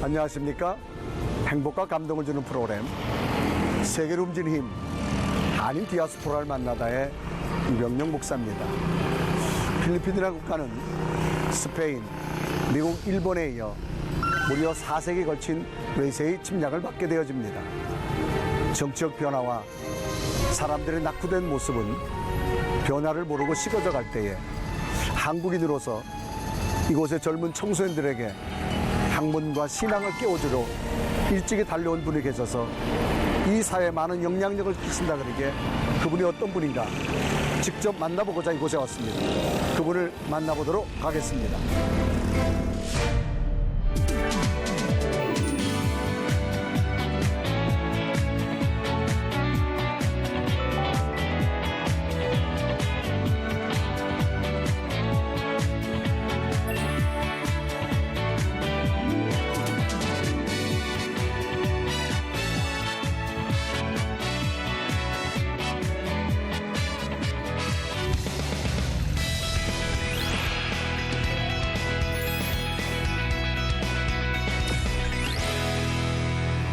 안녕하십니까? 행복과 감동을 주는 프로그램 세계를 움직이는 힘 한인 디아스포라를 만나다의 이병영 목사입니다. 필리핀이라는 국가는 스페인, 미국, 일본에 이어 무려 4세기에 걸친 외세의 침략을 받게 되어집니다. 정치적 변화와 사람들의 낙후된 모습은 변화를 모르고 식어져 갈 때에 한국인으로서 이곳의 젊은 청소년들에게 학문과 신앙을 깨워주려 일찍이 달려온 분이 계셔서 이 사회에 많은 영향력을 끼친다 그러기에 그분이 어떤 분인가 직접 만나보고자 이곳에 왔습니다. 그분을 만나보도록 하겠습니다.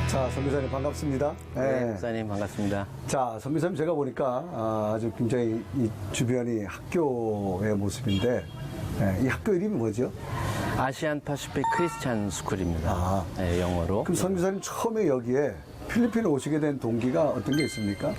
자, 선교사님 반갑습니다. 네, 목사님 반갑습니다. 자, 선교사님 제가 보니까 아주 굉장히 이 주변이 학교의 모습인데 이 학교 이름이 뭐죠? 아시안 파시픽 크리스찬 스쿨입니다. 네, 영어로. 그럼 선교사님 처음에 여기에 필리핀에 오시게 된 동기가 어떤 게 있습니까?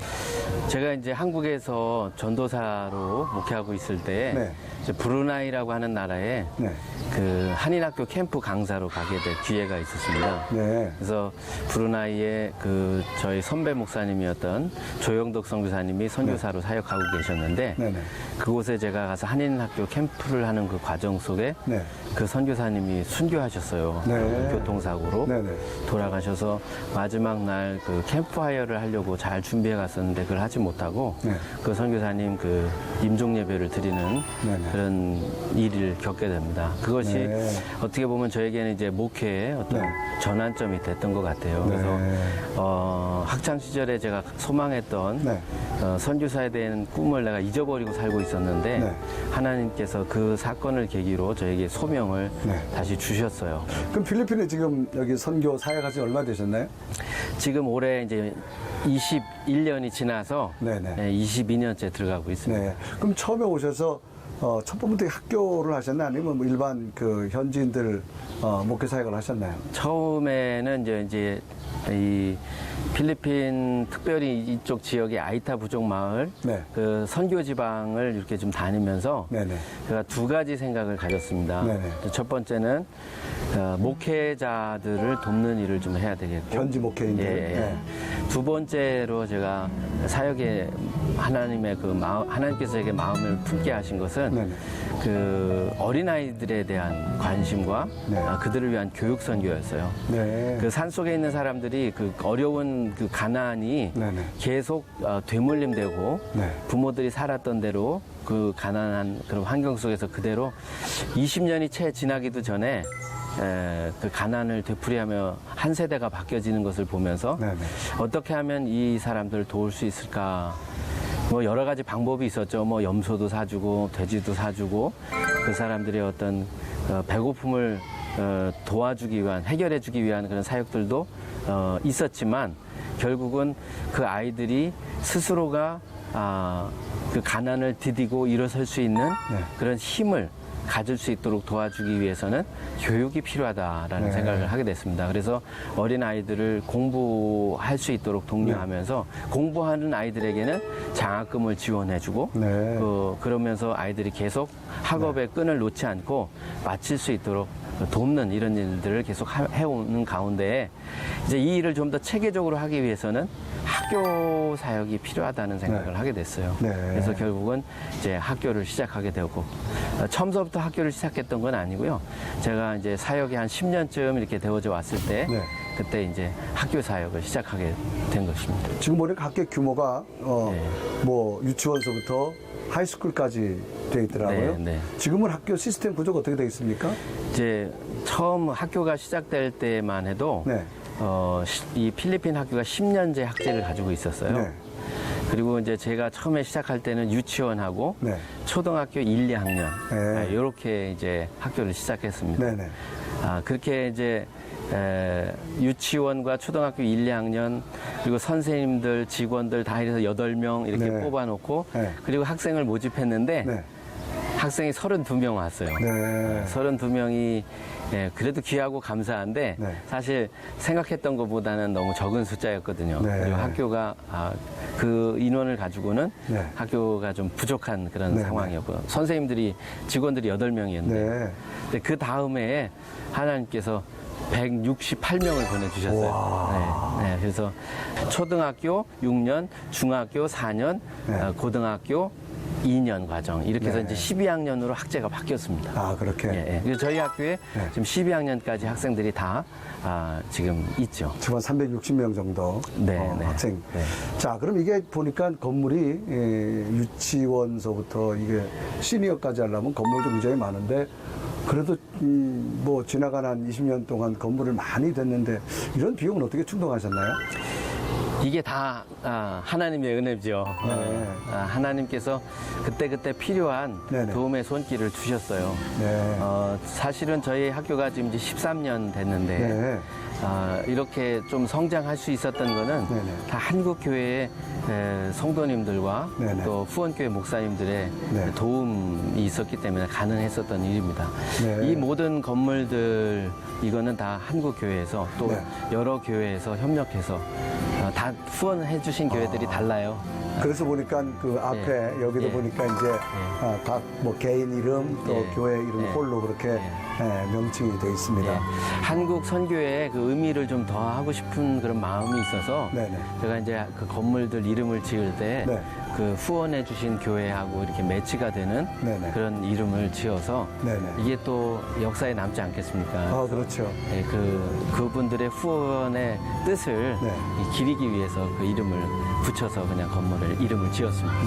제가 이제 한국에서 전도사로 목회하고 있을 때 네. 이제 브루나이라고 하는 나라에 네. 그 한인학교 캠프 강사로 가게 될 기회가 있었습니다. 네. 그래서 브루나이에 그 저희 선배 목사님이었던 조영덕 선교사님이 선교사로 사역하고 계셨는데 네네. 그곳에 제가 가서 한인학교 캠프를 하는 그 과정 속에 네. 그 선교사님이 순교하셨어요. 네. 교통사고로 네네. 돌아가셔서 마지막 날 그 캠프파이어를 하려고 잘 준비해 갔었는데 그걸 하지 못하고 네. 그 선교사님 그 임종 예배를 드리는 네네. 그런 일을 겪게 됩니다. 그것이 네. 어떻게 보면 저에게는 이제 목회의 어떤 네. 전환점이 됐던 것 같아요. 네. 그래서 학창 시절에 제가 소망했던 네. 선교사에 대한 꿈을 내가 잊어버리고 살고 있었는데 네. 하나님께서 그 사건을 계기로 저에게 소명을 네. 다시 주셨어요. 그럼 필리핀에 지금 여기 선교 사역하신 지 얼마 되셨나요? 지금 올해 이제 21년이 지나서 네네. 22년째 들어가고 있습니다. 네. 그럼 처음에 오셔서 첫 번부터 학교를 하셨나요? 아니면 뭐 일반 그 현지인들 목회 사역을 하셨나요? 처음에는 이제 이 필리핀 특별히 이쪽 지역의 아이타 부족 마을 네. 그 선교 지방을 이렇게 좀 다니면서 네네. 제가 두 가지 생각을 가졌습니다. 네네. 첫 번째는 목회자들을 돕는 일을 좀 해야 되겠고 현지 목회인들. 예. 네. 두 번째로 제가 사역에 하나님의 그 하나님께서 제게 마음을 품게 하신 것은 네네. 그 어린아이들에 대한 관심과 네. 그들을 위한 교육 선교였어요. 네. 그 산속에 있는 사람들이 그 어려운 그 가난이 네네. 계속 되물림되고 네. 부모들이 살았던 대로 그 가난한 그런 환경 속에서 그대로 20년이 채 지나기도 전에 그 가난을 되풀이하며 한 세대가 바뀌어지는 것을 보면서 네네. 어떻게 하면 이 사람들을 도울 수 있을까? 뭐 여러 가지 방법이 있었죠. 뭐 염소도 사주고 돼지도 사주고 그 사람들의 어떤 배고픔을 도와주기 위한 해결해주기 위한 그런 사역들도 있었지만 결국은 그 아이들이 스스로가 그 가난을 디디고 일어설 수 있는 네. 그런 힘을 가질 수 있도록 도와주기 위해서는 교육이 필요하다라는 네. 생각을 하게 됐습니다. 그래서 어린 아이들을 공부할 수 있도록 독려하면서 공부하는 아이들에게는 장학금을 지원해주고 네. 그러면서 아이들이 계속 학업의 끈을 놓지 않고 마칠 수 있도록 돕는 이런 일들을 계속 해오는 가운데 이제 이 일을 좀 더 체계적으로 하기 위해서는 학교 사역이 필요하다는 생각을 네. 하게 됐어요. 네. 그래서 결국은 이제 학교를 시작하게 되었고 처음서부터 학교를 시작했던 건 아니고요. 제가 이제 사역이 한 10년쯤 이렇게 되어져 왔을 때 네. 그때 이제 학교 사역을 시작하게 된 것입니다. 지금 보니까 학교 규모가 네. 뭐 유치원서부터 하이스쿨까지 되어 있더라고요. 네, 네. 지금은 학교 시스템 구조가 어떻게 되어 있습니까? 이제 처음 학교가 시작될 때만 해도 네. 이 필리핀 학교가 10년제 학제를 가지고 있었어요. 네. 그리고 이제 제가 처음에 시작할 때는 유치원하고 네. 초등학교 1, 2학년 네. 이렇게 이제 학교를 시작했습니다. 네네. 그렇게 이제 유치원과 초등학교 1, 2학년 그리고 선생님들, 직원들 다 해서 8명 이렇게 네. 뽑아놓고 네. 그리고 학생을 모집했는데 네. 학생이 32명 왔어요. 네. 32명이 그래도 귀하고 감사한데 네. 사실 생각했던 것보다는 너무 적은 숫자였거든요. 네. 그리고 학교가 그 인원을 가지고는 네. 학교가 좀 부족한 그런 네. 상황이었고 선생님들이 직원들이 8명이었는데 네. 근데 그 다음에 하나님께서 168명을 보내주셨어요. 네, 그래서 초등학교 6년, 중학교 4년, 네. 고등학교 2년 과정 이렇게 해서 네. 이제 12학년으로 학제가 바뀌었습니다. 아, 그렇게. 그래서 저희 학교에 네. 지금 12학년까지 학생들이 다 지금 있죠. 지금 한 360명 정도 네, 네. 학생. 네. 자, 그럼 이게 보니까 건물이 유치원서부터 이게 시니어까지 하려면 건물도 굉장히 많은데 그래도 뭐 지나간 한 20년 동안 건물을 많이 됐는데 이런 비용은 어떻게 충당하셨나요? 이게 다 하나님의 은혜죠. 네. 하나님께서 그때그때 필요한 네네. 도움의 손길을 주셨어요. 네. 사실은 저희 학교가 지금 이제 13년 됐는데 네. 이렇게 좀 성장할 수 있었던 거는 네네. 다 한국교회의 성도님들과 네네. 또 후원교회 목사님들의 네. 도움이 있었기 때문에 가능했었던 일입니다. 네. 이 모든 건물들 이거는 다 한국교회에서 또 네. 여러 교회에서 협력해서 다 후원해 주신 교회들이 달라요. 그래서 보니까 그 앞에 여기도 예. 보니까 이제 각 뭐 개인 이름 또 예. 교회 이름 예. 홀로 그렇게 명칭이 되어 있습니다. 예. 한국 선교에 그 의미를 좀 더 하고 싶은 그런 마음이 있어서 네네. 제가 이제 그 건물들 이름을 지을 때 네. 그 후원해 주신 교회하고 이렇게 매치가 되는 네네. 그런 이름을 지어서 네네. 이게 또 역사에 남지 않겠습니까? 그렇죠. 예, 그분들의 후원의 뜻을 네. 기리기 위해서 그 이름을 붙여서 그냥 건물을 이름을 지었습니다.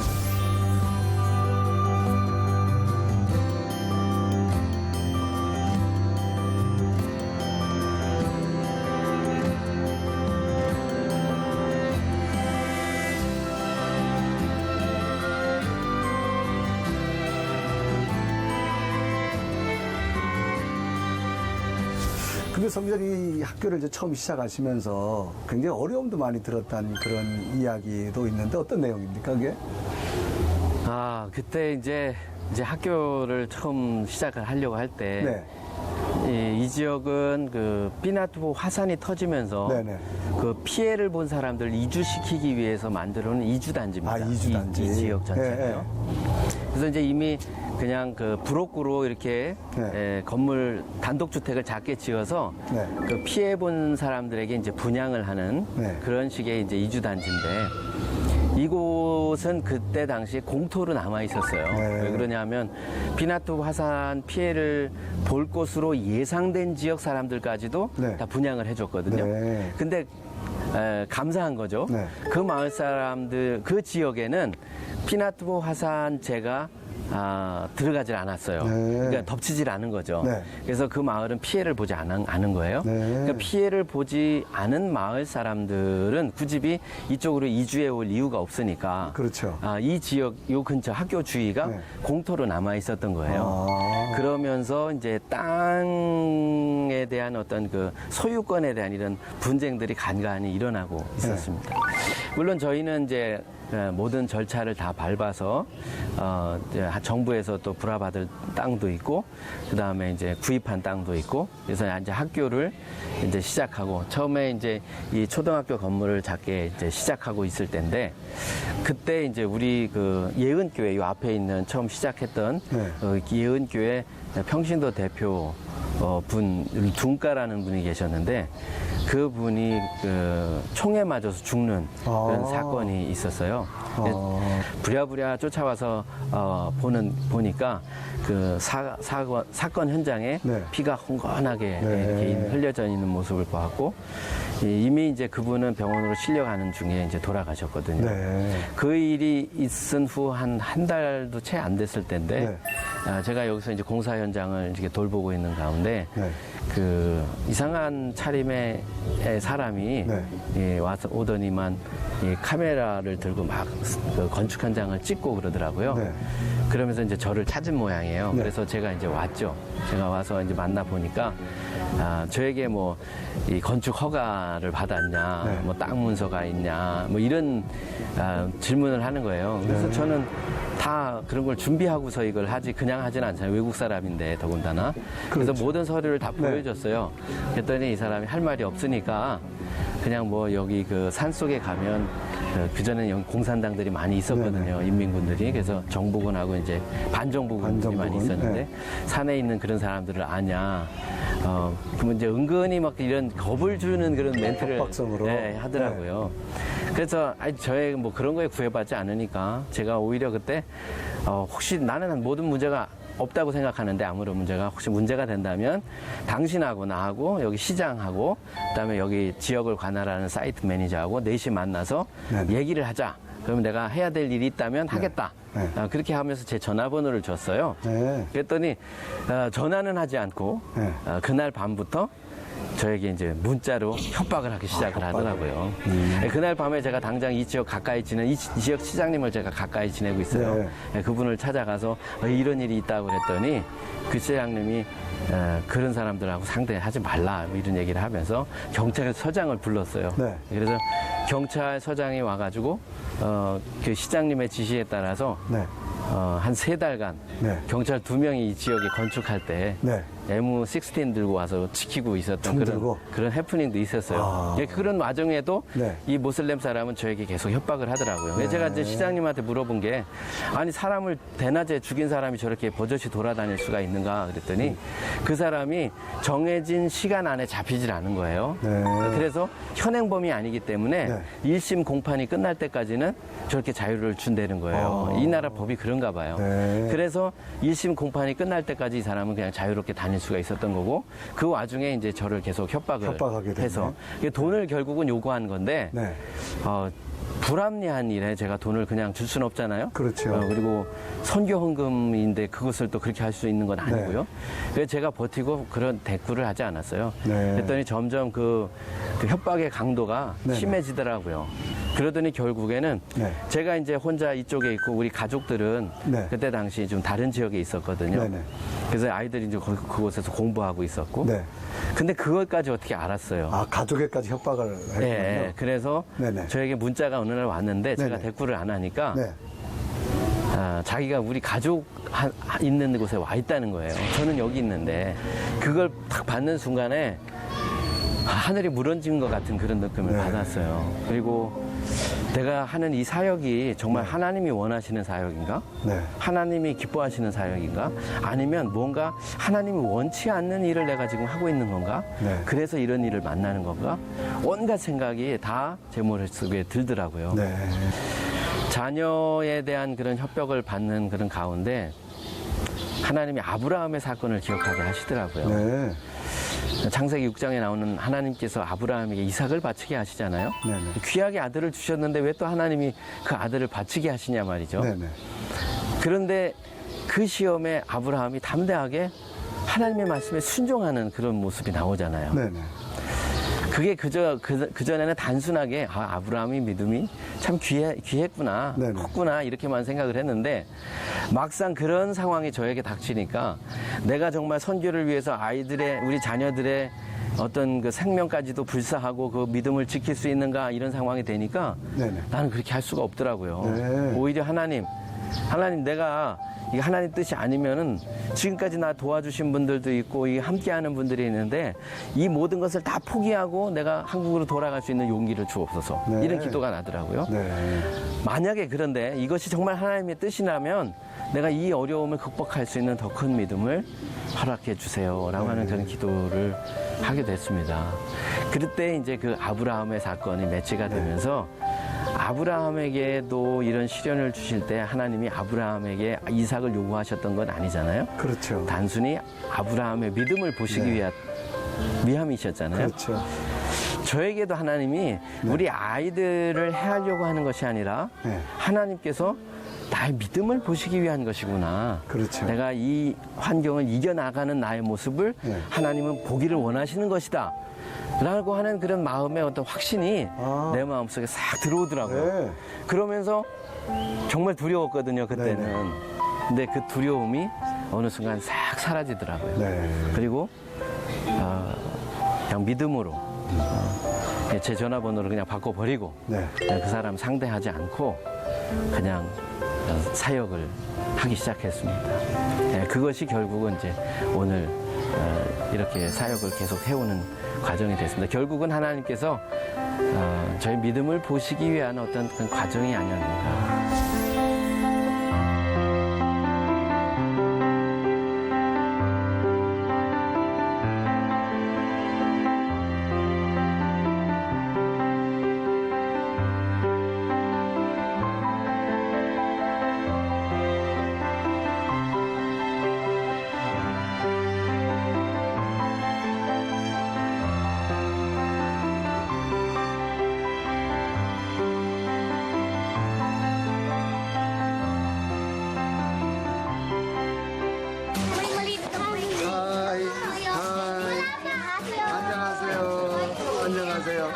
근데 성전이 학교를 이제 처음 시작하시면서 굉장히 어려움도 많이 들었다는 그런 이야기도 있는데 어떤 내용입니까, 그게? 그때 이제 학교를 처음 시작을 하려고 할 때 네. 이 지역은 그 피나투보 화산이 터지면서 네네. 그 피해를 본 사람들 이주시키기 위해서 만들어놓은 이주단지입니다. 이주단지. 이 지역 전체가요. 네, 그래서 이제 이미 그냥 그 부록구로 이렇게 네. 건물 단독주택을 작게 지어서 네. 그 피해 본 사람들에게 이제 분양을 하는 네. 그런 식의 이제 이주단지인데 이곳은 그때 당시에 공토로 남아 있었어요. 네. 왜 그러냐면 피나투 화산 피해를 볼 것으로 예상된 지역 사람들까지도 네. 다 분양을 해줬거든요. 네. 근데 감사한 거죠. 네. 그 마을 사람들 그 지역에는 피나투보 화산재가 들어가질 않았어요. 네. 그러니까 덮치질 않은 거죠. 네. 그래서 그 마을은 피해를 보지 않은 거예요. 네. 그러니까 피해를 보지 않은 마을 사람들은 굳이 이쪽으로 이주해 올 이유가 없으니까. 그렇죠. 이 지역, 요 근처 학교 주위가 네. 공토로 남아 있었던 거예요. 그러면서 이제 땅에 대한 어떤 그 소유권에 대한 이런 분쟁들이 간간히 일어나고 있었습니다. 물론 저희는 이제 모든 절차를 다 밟아서 이제 정부에서 또 불화받을 땅도 있고 그 다음에 이제 구입한 땅도 있고 그래서 이제 학교를 이제 시작하고 처음에 이제 이 초등학교 건물을 작게 이제 시작하고 있을 때인데 그때 이제 우리 그 예은교회 요 앞에 있는 처음 시작했던 네. 예은교회 평신도 대표 분 둔가라는 분이 계셨는데 그 분이 그 총에 맞아서 죽는 그런 사건이 있었어요. 부랴부랴 쫓아와서 보니까 그 사건 현장에 네. 피가 흥건하게 네. 이렇게 흘려져 있는 모습을 보았고 이미 이제 그분은 병원으로 실려가는 중에 이제 돌아가셨거든요. 네. 그 일이 있은 후 한 달도 채 안 됐을 때인데 네. 제가 여기서 이제 공사 현장을 이렇게 돌보고 있는 가운데 네. 그 이상한 차림의 사람이 네. 예, 와서 오더니만 이 카메라를 들고 막 그 건축 현장을 찍고 그러더라고요. 네. 그러면서 이제 저를 찾은 모양이에요. 네. 그래서 제가 이제 왔죠. 제가 와서 이제 만나 보니까 저에게 뭐 이 건축 허가를 받았냐, 네. 뭐 땅 문서가 있냐, 뭐 이런 질문을 하는 거예요. 그래서 네. 저는 다 그런 걸 준비하고서 이걸 하지 그냥 하진 않잖아요. 외국 사람인데 더군다나. 그래서 그렇죠. 모든 서류를 다 네. 보여줬어요. 그랬더니 이 사람이 할 말이 없으니까 그냥 뭐 여기 그 산 속에 가면 그전에는 여기 공산당들이 많이 있었거든요. 네네. 인민군들이. 그래서 정부군하고 이제 반정부군들이 많이 반정부군, 있었는데 네. 산에 있는 그런 사람들을 아냐. 그러면 이제 은근히 막 이런 겁을 주는 그런 멘트를 협박성으로. 네, 하더라고요. 그래서 아니 저의 뭐 그런 거에 구애받지 않으니까 제가 오히려 그때 혹시 나는 모든 문제가 없다고 생각하는데 아무런 문제가 혹시 문제가 된다면 당신하고 나하고 여기 시장하고 그다음에 여기 지역을 관할하는 사이트 매니저하고 넷이 만나서 네네. 얘기를 하자. 그러면 내가 해야 될 일이 있다면 하겠다. 네. 그렇게 하면서 제 전화번호를 줬어요. 네. 그랬더니 전화는 하지 않고 네. 그날 밤부터 저에게 이제 문자로 협박을 하기 시작을 하더라고요. 네, 그날 밤에 제가 당장 이 지역 가까이 지낸 이 지역 시장님을 제가 가까이 지내고 있어요. 네. 네, 그분을 찾아가서 이런 일이 있다고 그랬더니 그 시장님이 그런 사람들하고 상대하지 말라 뭐 이런 얘기를 하면서 경찰서장을 불렀어요. 네. 그래서 경찰서장이 와가지고 그 시장님의 지시에 따라서 네. 한 3달간 네. 경찰 2명이 이 지역에 건축할 때 네. M16 들고 와서 지키고 있었던 총 들고? 그런 해프닝도 있었어요. 아. 예, 그런 와중에도 네. 이 모슬렘 사람은 저에게 계속 협박을 하더라고요. 그래서 네. 제가 이제 시장님한테 물어본 게 아니 사람을 대낮에 죽인 사람이 저렇게 버젓이 돌아다닐 수가 있는가 그랬더니 그 사람이 정해진 시간 안에 잡히질 않은 거예요. 네. 그래서 현행범이 아니기 때문에 네. 1심 공판이 끝날 때까지는 저렇게 자유를 준다는 거예요. 아. 이 나라 법이 그런가 봐요. 네. 그래서 1심 공판이 끝날 때까지 이 사람은 그냥 자유롭게 다닐 수가 있었던 거고 그 와중에 이제 저를 계속 협박하게 협박을 됐네. 해서 돈을 결국은 요구한 건데 네. 불합리한 일에 제가 돈을 그냥 줄 수는 없잖아요. 그렇죠. 그리고 선교 헌금인데 그것을 또 그렇게 할 수 있는 건 아니고요. 그래서 제가 버티고 그런 대꾸를 하지 않았어요. 네. 그랬더니 점점 그 협박의 강도가 네네. 심해지더라고요. 그러더니 결국에는 네. 제가 이제 혼자 이쪽에 있고 우리 가족들은 네. 그때 당시 좀 다른 지역에 있었거든요. 네네. 그래서 아이들이 이제 그곳에서 공부하고 있었고. 네. 근데 그것까지 어떻게 알았어요. 아, 가족에까지 협박을 했군요. 네, 그래서 네네. 저에게 문자가 어느 날 왔는데 제가 네네. 대꾸를 안 하니까 네. 자기가 우리 가족 있는 곳에 와 있다는 거예요. 저는 여기 있는데 그걸 딱 받는 순간에 하늘이 무너진 것 같은 그런 느낌을 네. 받았어요. 그리고 내가 하는 이 사역이 정말 하나님이 원하시는 사역인가? 네. 하나님이 기뻐하시는 사역인가? 아니면 뭔가 하나님이 원치 않는 일을 내가 지금 하고 있는 건가? 네. 그래서 이런 일을 만나는 건가? 온갖 생각이 다 제 머릿속에 들더라고요. 네. 자녀에 대한 그런 협박을 받는 그런 가운데 하나님이 아브라함의 사건을 기억하게 하시더라고요. 네. 창세기 6장에 나오는 하나님께서 아브라함에게 이삭을 바치게 하시잖아요. 네네. 귀하게 아들을 주셨는데 왜 또 하나님이 그 아들을 바치게 하시냐 말이죠. 네네. 그런데 그 시험에 아브라함이 담대하게 하나님의 말씀에 순종하는 그런 모습이 나오잖아요. 네네. 그게 그전에는 단순하게 아브라함이 믿음이 참 귀했구나, 네네. 컸구나 이렇게만 생각을 했는데 막상 그런 상황이 저에게 닥치니까 내가 정말 선교를 위해서 우리 자녀들의 어떤 그 생명까지도 불사하고 그 믿음을 지킬 수 있는가 이런 상황이 되니까 네네. 나는 그렇게 할 수가 없더라고요. 네. 오히려 하나님 내가 이게 하나님 뜻이 아니면은 지금까지 나 도와주신 분들도 있고 이 함께하는 분들이 있는데 이 모든 것을 다 포기하고 내가 한국으로 돌아갈 수 있는 용기를 주옵소서. 네. 이런 기도가 나더라고요. 네. 만약에 그런데 이것이 정말 하나님의 뜻이라면 내가 이 어려움을 극복할 수 있는 더 큰 믿음을 허락해 주세요라고 하는 그런 기도를 하게 됐습니다. 그럴 때 이제 그 아브라함의 사건이 매치가 되면서 아브라함에게도 이런 시련을 주실 때 하나님이 아브라함에게 이삭을 요구하셨던 건 아니잖아요. 그렇죠. 단순히 아브라함의 믿음을 보시기 위함이셨잖아요. 그렇죠. 저에게도 하나님이 우리 아이들을 해하려고 하는 것이 아니라 네. 하나님께서 나의 믿음을 보시기 위한 것이구나. 그렇죠. 내가 이 환경을 이겨나가는 나의 모습을 네. 하나님은 보기를 원하시는 것이다. 라고 하는 그런 마음의 어떤 확신이 내 마음속에 싹 들어오더라고요. 네. 그러면서 정말 두려웠거든요, 그때는. 네. 근데 그 두려움이 어느 순간 싹 사라지더라고요. 네. 그리고 그냥 믿음으로 제 전화번호를 그냥 바꿔버리고 네. 그 사람 상대하지 않고 그냥 사역을 하기 시작했습니다. 네, 그것이 결국은 이제 오늘 이렇게 사역을 계속 해오는 과정이 됐습니다. 결국은 하나님께서 저희 믿음을 보시기 위한 어떤 그런 과정이 아니었는가. 하이, 하이. 안녕하세요. 안녕하세요.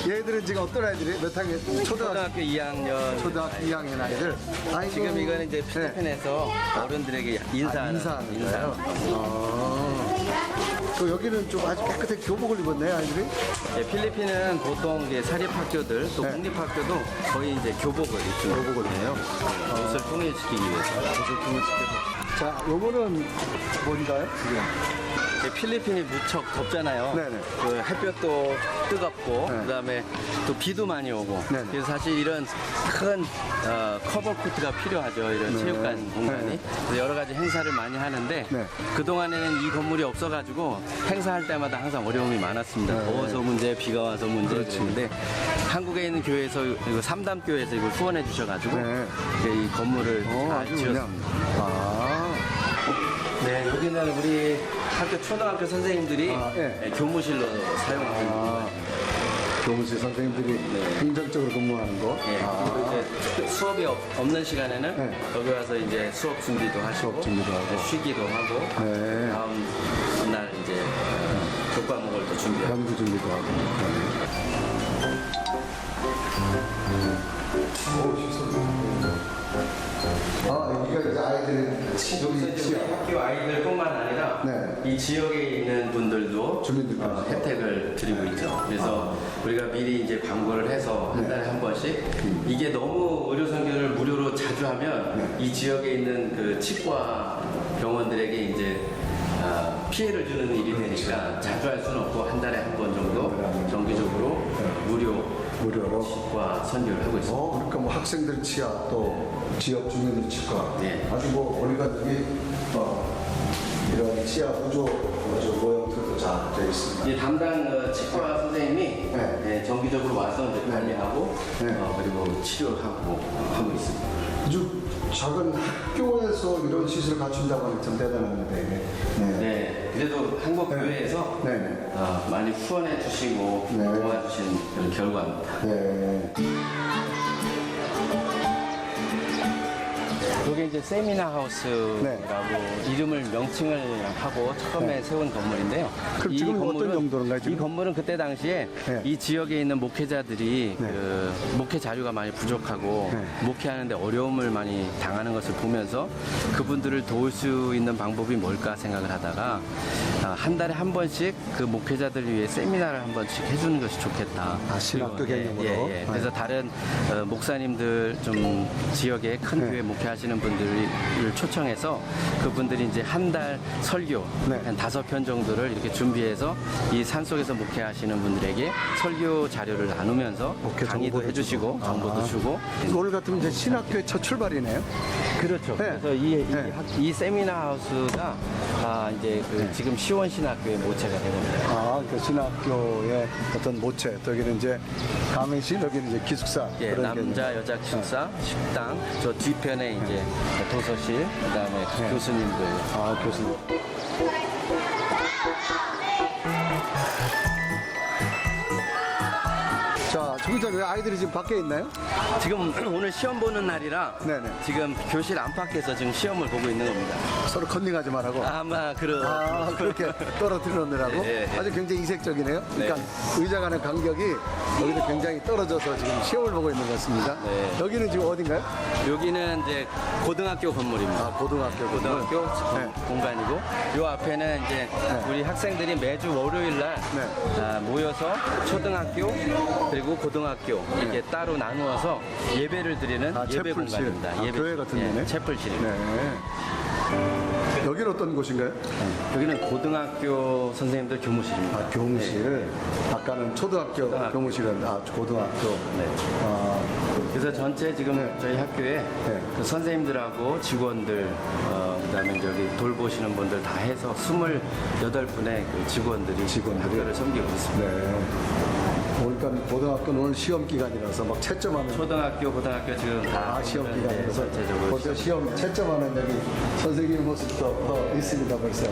얘들은 지금 어떤 아이들이 몇 학년? 초등학교 2학년. 초등학교 2학년 아이들. 아이고. 지금 이거는 이제 필리핀에서 어른들에게 인사하는. 인사하는 거예요. 또 여기는 좀 아주 깨끗하게 교복을 입었네 아이들이. 네, 필리핀은 보통 이제 사립학교들 또 네. 국립학교도 거의 이제 교복을 입죠. 교복을 해요. 옷을 통일시키기 위해서. 자, 요거는 뭔가요? 이제 필리핀이 무척 덥잖아요. 네네. 그 햇볕도 뜨겁고 네. 그다음에 또 비도 많이 오고. 네네. 그래서 사실 이런 큰 커버 코트가 필요하죠. 이런 네. 체육관 공간이. 네. 그래서 여러 가지 행사를 많이 하는데 네. 그 동안에는 이 건물이 없어가지고 행사할 때마다 항상 어려움이 많았습니다. 네. 더워서 문제, 비가 와서 문제 그렇지. 그랬는데 한국에 있는 교회에서 이거 삼담교회에서 이걸 후원해 주셔가지고 네. 이제 이 건물을 잘 아주 지었습니다. 그냥. 아. 네, 여기는 우리 학교 초등학교 선생님들이 네. 교무실로 사용하고 있는 거예요. 교무실 선생님들이 행정적으로 근무하는 거. 네, 그리고 이제 수업이 없는 시간에는 네. 여기 와서 이제 수업 준비도 하시고, 수업 준비도 하고. 쉬기도 하고, 네. 다음 날 이제 교과목을 또 준비하고. 연구 준비도 하고. 아, 여기가 이제 아이들 여기서 이제 학교 아이들뿐만 아니라 네. 이 지역에 있는 분들도 주민들까지. 혜택을 드리고 있죠. 그래서 우리가 미리 이제 광고를 해서 한 달에 한 번씩 이게 너무 의료 선교를 무료로 자주 하면 이 지역에 있는 그 치과 병원들에게 이제 피해를 주는 일이 되니까 자주 할 수는 없고 한 달에 한 번 정도 정기적으로 무료로. 치과 선교를 하고 있습니다. 그러니까 뭐 학생들 치아 또 지역 주민들 치과. 네. 아주 뭐 우리가 여기 이런 치아 구조 모형들도 잘 되어 있습니다. 이 담당 치과 선생님이 네. 네, 정기적으로 와서 이제 관리하고 네. 그리고 치료하고 하고 있습니다. 아주 작은 학교에서 이런 시설을 갖춘다고 하면 참 대단한데. 네. 네, 그래도 한국 교회에서 네. 많이 후원해 주시고 네. 도와주신 그런 결과입니다. 네. 이게 이제 세미나 하우스라고 이름을 명칭을 하고 처음에 세운 건물인데요. 그럼 지금 어떤 용도인가요, 지금? 이 건물은 그때 당시에 네. 이 지역에 있는 목회자들이 네. 그 목회 자료가 많이 부족하고 네. 목회하는데 어려움을 많이 당하는 것을 보면서 그분들을 도울 수 있는 방법이 뭘까 생각을 하다가 한 달에 한 번씩 그 목회자들을 위해 세미나를 한 번씩 해주는 것이 좋겠다. 신학교 그리고, 개념으로. 예. 그래서 다른 목사님들 좀 지역에 큰 네. 교회 목회하시는 분들을 초청해서 그분들이 이제 한 달 설교 네. 한 5편 정도를 이렇게 준비해서 이 산속에서 목회하시는 분들에게 설교 자료를 나누면서 목회 강의도 정보를 해주시고 주고. 정보도 아. 주고 오늘 같으면 이제 신학교의 첫 출발이네요. 그렇죠. 네. 그래서 네. 이 세미나 하우스가 이제 그 지금 시원신학교의 모체가 되거든요. 그 신학교의 어떤 모체, 또 여기는 이제 강의실, 여기는 이제 기숙사. 예, 그런 남자, 개념. 여자 기숙사, 식당, 저 뒤편에 이제 도서실, 그다음에 네. 교수님들. 교수님. 자, 지금 선교사님 왜 아이들이 지금 밖에 있나요? 지금 오늘 시험 보는 날이라 네네. 지금 교실 안팎에서 지금 시험을 보고 있는 겁니다. 서로 컨닝하지 말라고. 아마 그렇게 떨어뜨리느라고 예, 예. 아주 굉장히 이색적이네요. 그러니까 의자 간의 간격이 여기도 굉장히 떨어져서 지금 시험을 보고 있는 것 같습니다. 네. 여기는 지금 어딘가요? 여기는 이제 고등학교 건물입니다. 아, 고등학교 고등학교 네. 공간이고 요 앞에는 이제 우리 학생들이 매주 월요일 날 모여서 초등학교 그리고 고등학교 이렇게 따로 나누어서 예배를 드리는 예배 채플실. 공간입니다. 교회 같은 데네. 채플실입니다. 네. 여기는 어떤 곳인가요? 여기는 고등학교 선생님들 교무실입니다. 아, 교무실. 아까는 초등학교 고등학교. 교무실은 고등학교. 네. 아, 그래서 전체 지금 네. 저희 학교에 그 선생님들하고 직원들, 그다음에 저기 돌보시는 분들 다 해서 28분의 그 직원들이 학교를 섬기고 있습니다. 네. 보니까 고등학교는 오늘 시험 기간이라서 막 채점하는 초등학교, 고등학교 지금 다 시험 기간이라서 전체적으로 벌써 시험 채점하는 여기 선생님 모습도 있습니다 벌써.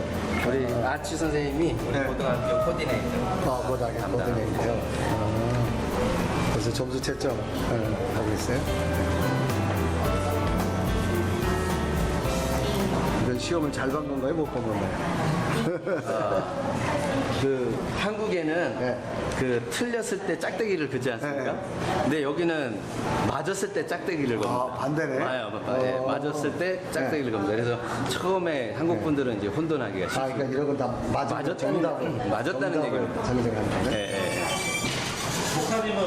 우리 아치 선생님이 우리 네. 고등학교 코디네이터. 고등학교 고등학교. 그래서 점수 채점 하고 있어요. 이건 시험을 잘 본 건가요? 못 본 건가요? 그 한국에는 네. 그 틀렸을 때 짝대기를 긋지 않습니까? 근데 여기는 맞았을 때 짝대기를 겁니다. 아, 반대네. 예, 맞았을 때 짝대기를 겁니다. 그래서 처음에 한국 분들은 이제 혼돈하기가 쉽습니다. 그러니까 이런 건 다 맞았다는 정답을 맞았다는 얘기로. 정정하는 거네. 예. 목사님은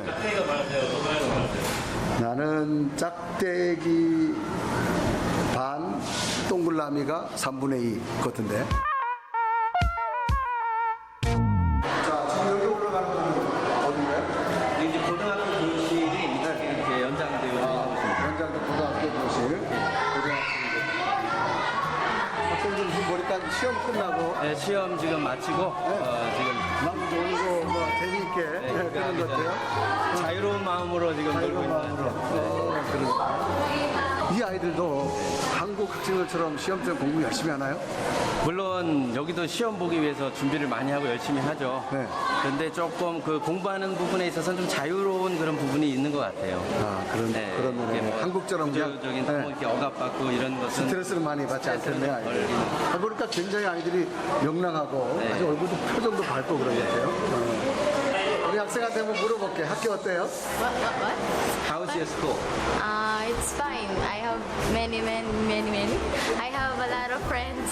짝대기가 많으세요? 소가이가 많으세요? 나는 짝대기 반, 동글라미가 3분의 2 같은데. 자, 지금 여기 올라가는 건 어딘가요? 이제 고등학교 교실이 이렇게 연장되어 있는 곳입니다. 연장도 고등학교 교실. 학생들 지금 보니까 시험 끝나고 네, 시험 지금 마치고 지금 막 놀고 뭐 재미있게 그런 그러니까 것 같아요. 자유로운 마음으로 지금 놀고 있는 것 같아요. 그러니까. 이 아이들도 한국 학생들처럼 시험장 공부 열심히 하나요? 물론 여기도 시험 보기 위해서 준비를 많이 하고 열심히 하죠. 네. 그런데 조금 그 공부하는 부분에 있어서는 좀 자유로운 그런 부분이 있는 것 같아요. 아, 그런 이렇게 뭐 한국처럼 그냥 구조적인 네. 이렇게 억압받고 이런 것은 스트레스를 많이 받지 않겠네 스트레스를 아이들. 덜 보니까 굉장히 아이들이 명랑하고 네. 아주 얼굴도 표정도 밝고 그런 것 같아요. 우리 학생한테 한번 물어볼게. 학교 어때요? What? How's your school? It's fine. I have many. I have a lot of friends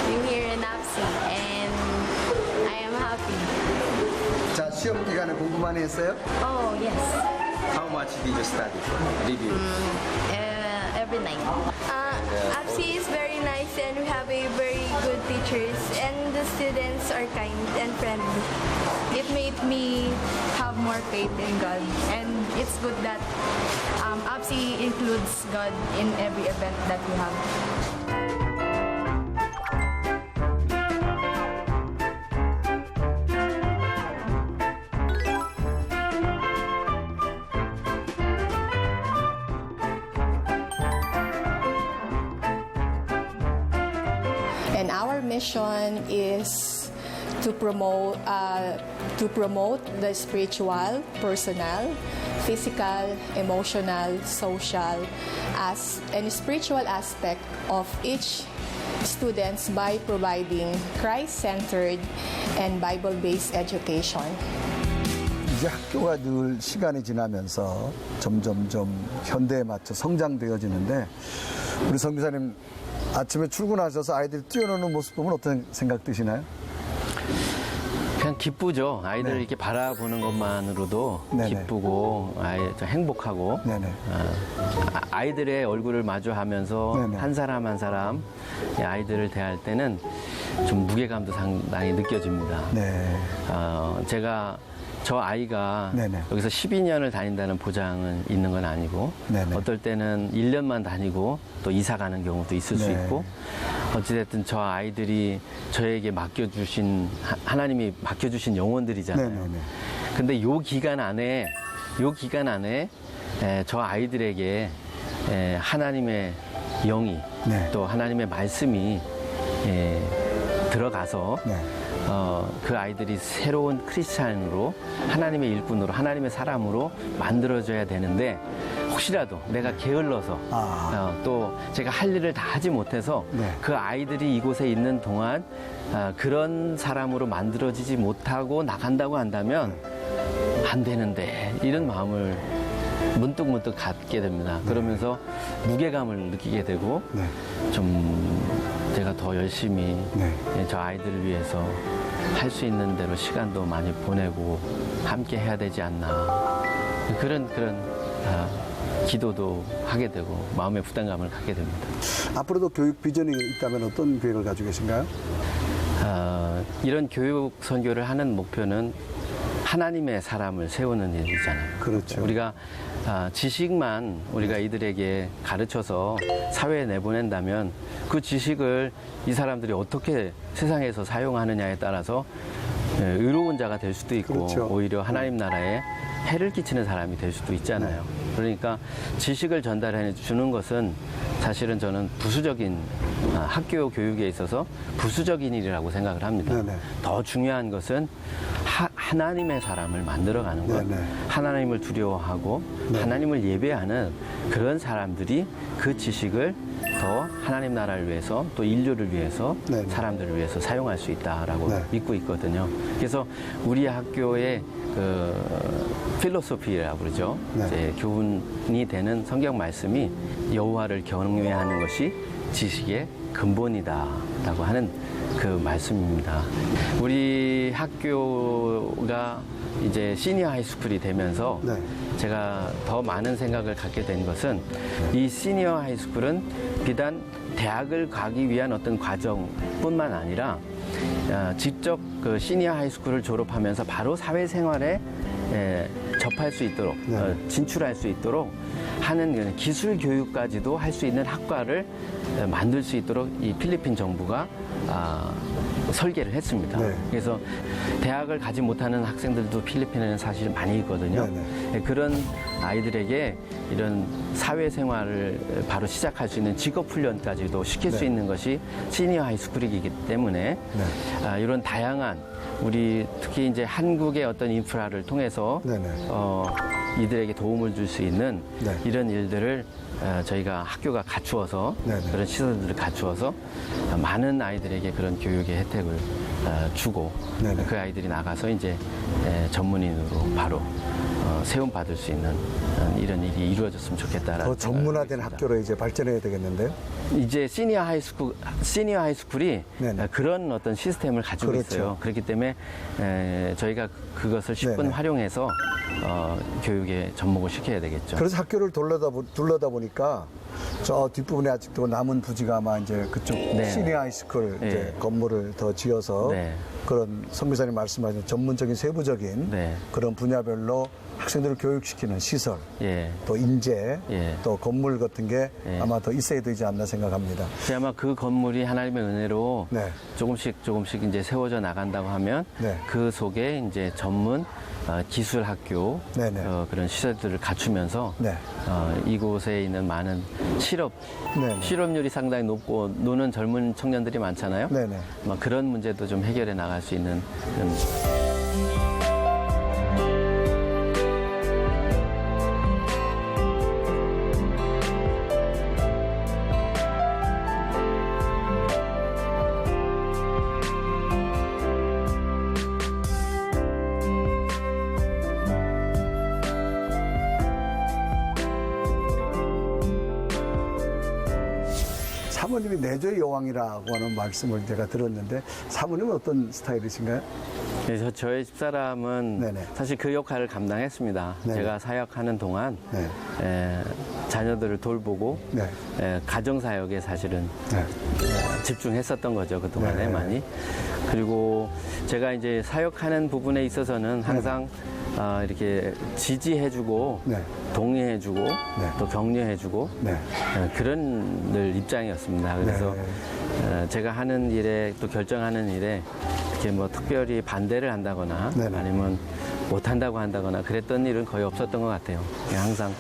in here in APSI, and I am happy. 자, 시험 기간에 공부 많이 했어요? Oh yes, How much did you study? Review. every night. APSI is very nice, and we have a very good teachers, and the students are kind and friendly. It made me have more faith in God, and it's good that APSI includes God in every event that we have. And our mission is to promote the spiritual, personal, physical, emotional, social, and spiritual aspect of each students by providing Christ-centered and Bible-based education. 이제 학교가 늘 시간이 지나면서 점점점 현대에 맞춰 성장되어지는데 우리 선교사님 아침에 출근하셔서 아이들이 뛰어노는 모습 보면 어떤 생각 드시나요? 그냥 기쁘죠. 아이들을 네. 이렇게 바라보는 것만으로도 네네. 기쁘고 좀 행복하고 네네. 아이들의 얼굴을 마주하면서 네네. 한 사람 한 사람 아이들을 대할 때는 좀 무게감도 상당히 느껴집니다. 네. 제가 저 아이가 네네. 여기서 12년을 다닌다는 보장은 있는 건 아니고 네네. 어떨 때는 1년만 다니고 또 이사 가는 경우도 있을 수 네. 있고 어찌됐든 저 아이들이 저에게 하나님이 맡겨주신 영혼들이잖아요. 네네네. 근데 요 기간 안에 저 아이들에게 하나님의 영이 네. 또 하나님의 말씀이 들어가서 네. 그 아이들이 새로운 크리스찬으로 하나님의 일꾼으로 하나님의 사람으로 만들어져야 되는데 혹시라도 내가 게을러서 또 제가 할 일을 다 하지 못해서 네. 그 아이들이 이곳에 있는 동안 그런 사람으로 만들어지지 못하고 나간다고 한다면 안 되는데 이런 마음을 문득문득 갖게 됩니다. 그러면서 무게감을 느끼게 되고 네. 좀 제가 더 열심히 네. 저 아이들을 위해서 할 수 있는 대로 시간도 많이 보내고 함께 해야 되지 않나 그런 기도도 하게 되고 마음의 부담감을 갖게 됩니다. 앞으로도 교육 비전이 있다면 어떤 계획을 가지고 계신가요? 이런 교육 선교를 하는 목표는 하나님의 사람을 세우는 일이잖아요. 그렇죠. 우리가 지식만 우리가 이들에게 가르쳐서 사회에 내보낸다면 그 지식을 이 사람들이 어떻게 세상에서 사용하느냐에 따라서 의로운 자가 될 수도 있고 그렇죠. 오히려 하나님 나라에 해를 끼치는 사람이 될 수도 있잖아요. 그러니까 지식을 전달해 주는 것은 사실은 저는 부수적인 학교 교육에 있어서 부수적인 일이라고 생각을 합니다. 네네. 더 중요한 것은 하나님의 사람을 만들어가는 것, 네네. 하나님을 두려워하고 네. 하나님을 예배하는 그런 사람들이 그 지식을 더 하나님 나라를 위해서 또 인류를 위해서 네네. 사람들을 위해서 사용할 수 있다라고 네. 믿고 있거든요. 그래서 우리 학교의 필로소피라고 그러죠. 네. 이제 교훈이 되는 성경 말씀이 여호와를 경외하는 것이 지식의 근본이다라고 하는 그 말씀입니다. 우리 학교가 이제 시니어 하이스쿨이 되면서 네. 제가 더 많은 생각을 갖게 된 것은 이 시니어 하이스쿨은 비단 대학을 가기 위한 어떤 과정뿐만 아니라 직접 그 시니어 하이스쿨을 졸업하면서 바로 사회생활에 접할 수 있도록 네. 진출할 수 있도록 하는 기술 교육까지도 할 수 있는 학과를 만들 수 있도록 이 필리핀 정부가 설계를 했습니다. 네. 그래서 대학을 가지 못하는 학생들도 필리핀에는 사실 많이 있거든요. 네, 그런 아이들에게 이런 사회생활을 바로 시작할 수 있는 직업훈련까지도 시킬 수 네. 있는 것이 시니어 하이스쿨이기 때문에 이런 다양한 우리 특히 이제 한국의 어떤 인프라를 통해서 네네. 이들에게 도움을 줄 수 있는 네. 이런 일들을 저희가 학교가 갖추어서 네네. 그런 시설들을 갖추어서 많은 아이들에게 그런 교육의 혜택을 주고 네네. 그 아이들이 나가서 이제 전문인으로 바로 세움 받을 수 있는 이런 일이 이루어졌으면 좋겠다라는 더 전문화된 생각을 하고 있습니다. 학교로 이제 발전해야 되겠는데요. 이제 시니어 하이스쿨이 네네. 그런 어떤 시스템을 가지고 그렇죠. 있어요. 그렇기 때문에 저희가 그것을 10분 네네. 활용해서 교육에 접목을 시켜야 되겠죠. 그래서 학교를 둘러다 보니까 저 뒷부분에 아직도 남은 부지가 아마 이제 그쪽 네. 시니어 하이스쿨 네. 이제 건물을 더 지어서 네. 그런 선교사님 말씀하신 전문적인 세부적인 네. 그런 분야별로 학생들을 교육시키는 시설 예. 또 인재 예. 또 건물 같은 게 예. 아마 더 있어야 되지 않나 생각합니다. 아마 그 건물이 하나님의 은혜로 네. 조금씩 이제 세워져 나간다고 하면 네. 그 속에 이제 전문 기술 학교 네네. 그런 시설들을 갖추면서 네. 이곳에 있는 많은 네네. 실업률이 상당히 높고 노는 젊은 청년들이 많잖아요. 네네. 그런 문제도 좀 해결해 나갈 수 있는 그런 사모님이 내조의 여왕이라고 하는 말씀을 제가 들었는데 사모님은 어떤 스타일이신가요? 그래서 저희 집사람은 네네. 사실 그 역할을 감당했습니다. 네네. 제가 사역하는 동안 네. 자녀들을 돌보고 네. 가정사역에 사실은 네. 집중했었던 거죠, 그동안에 네. 많이. 그리고 제가 이제 사역하는 부분에 있어서는 항상 이렇게 지지해주고 네. 동의해주고 또 격려해주고 네. 그런 늘 입장이었습니다. 그래서 제가 하는 일에 또 결정하는 일에 이렇게 뭐 특별히 반대를 한다거나 네네. 아니면 못한다고 한다거나 그랬던 일은 거의 없었던 것 같아요. 그냥 항상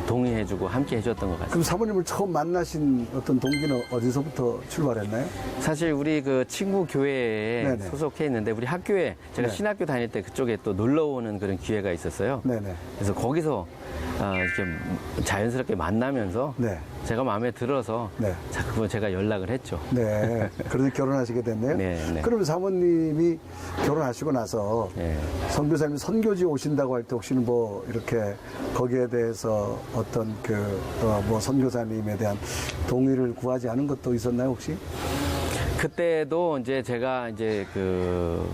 동의해주고 함께 해줬던 것 같습니다. 그럼 사모님을 처음 만나신 어떤 동기는 어디서부터 출발했나요? 사실 우리 그 친구 교회에 네네. 소속해 있는데 우리 학교에 제가 네. 신학교 다닐 때 그쪽에 또 놀러 오는 그런 기회가 있었어요. 네네. 그래서 거기서 이렇게 자연스럽게 만나면서 네. 제가 마음에 들어서 네. 자꾸 제가 연락을 했죠. 네. 그래서 결혼하시게 됐네요. 네, 네. 그러면 사모님이 결혼하시고 나서 네. 선교사님이 선교지 오신다고 할 때 혹시는 뭐 이렇게 거기에 대해서 어떤 뭐 선교사님에 대한 동의를 구하지 않은 것도 있었나요 혹시? 그때도 이제 제가 이제 그